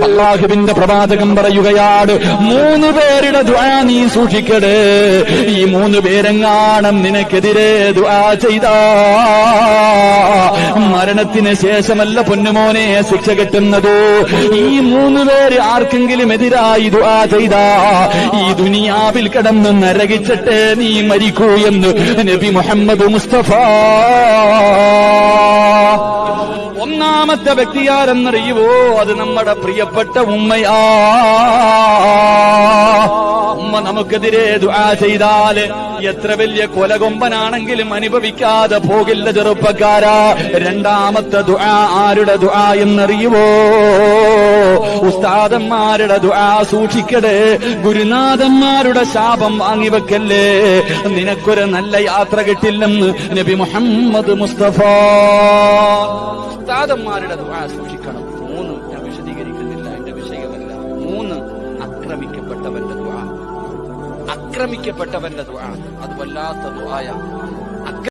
അല്ലാഹുവിന്റെ പ്രവാചകൻ പറയുകയാണ്, 3 പേരുടെ ദുആ നീ സൂക്ഷിക്കടേ. ഈ 3 പേരെങ്ങാണം നിനക്കെതിരെ ദുആ ചെയ്താ മരണത്തിന് ശേഷമല്ല പൊന്നുമോനെ ശിക്ഷ കിട്ടുന്നതോ. ഈ 3 പേര് ആർക്കെങ്കിലും എതിരായി ദുആ ചെയ്താ ഈ ദുനിയാവിൽ കിടന്ന് നരകിച്ചിട്ട് നീ മരിക്കൂ എന്ന് നബി മുഹമ്മദ് മുസ്തഫ. ഒന്നാമത്തെ വ്യക്തിയാരെന്നറിയുവോ? അത് നമ്മുടെ പ്രിയപ്പെട്ട ഉമ്മയാ. ഉമ്മ നമുക്കെതിരെ ദുആ ചെയ്താൽ എത്ര വലിയ കൊലകൊമ്പനാണെങ്കിലും അനുഭവിക്കാതെ പോകില്ല ചെറുപ്പക്കാരാ. രണ്ടാമത്തെ ദുആ ആരുടെ ദുആ എന്നറിയുവോ? ഉസ്താദന്മാരുടെ ദുആ സൂക്ഷിക്കടേ. ഗുരുനാഥന്മാരുടെ ശാപം വാങ്ങിവെക്കല്ലേ, നിനക്കൊരു നല്ല യാത്ര കിട്ടില്ലെന്ന് നബി മുഹമ്മദ് മുസ്തഫ. ഉസ്താദന്മാരുടെ ദുആ സൂക്ഷിക്കണം. 3 ഞാൻ വിശദീകരിക്കുന്നില്ല, എന്റെ വിഷയമല്ല. 3 ആക്രമിക്കപ്പെട്ടവന്റെ ദുആ. ആക്രമിക്കപ്പെട്ടവന്റെ ദുആ അത് വല്ലാത്ത ദുആയ.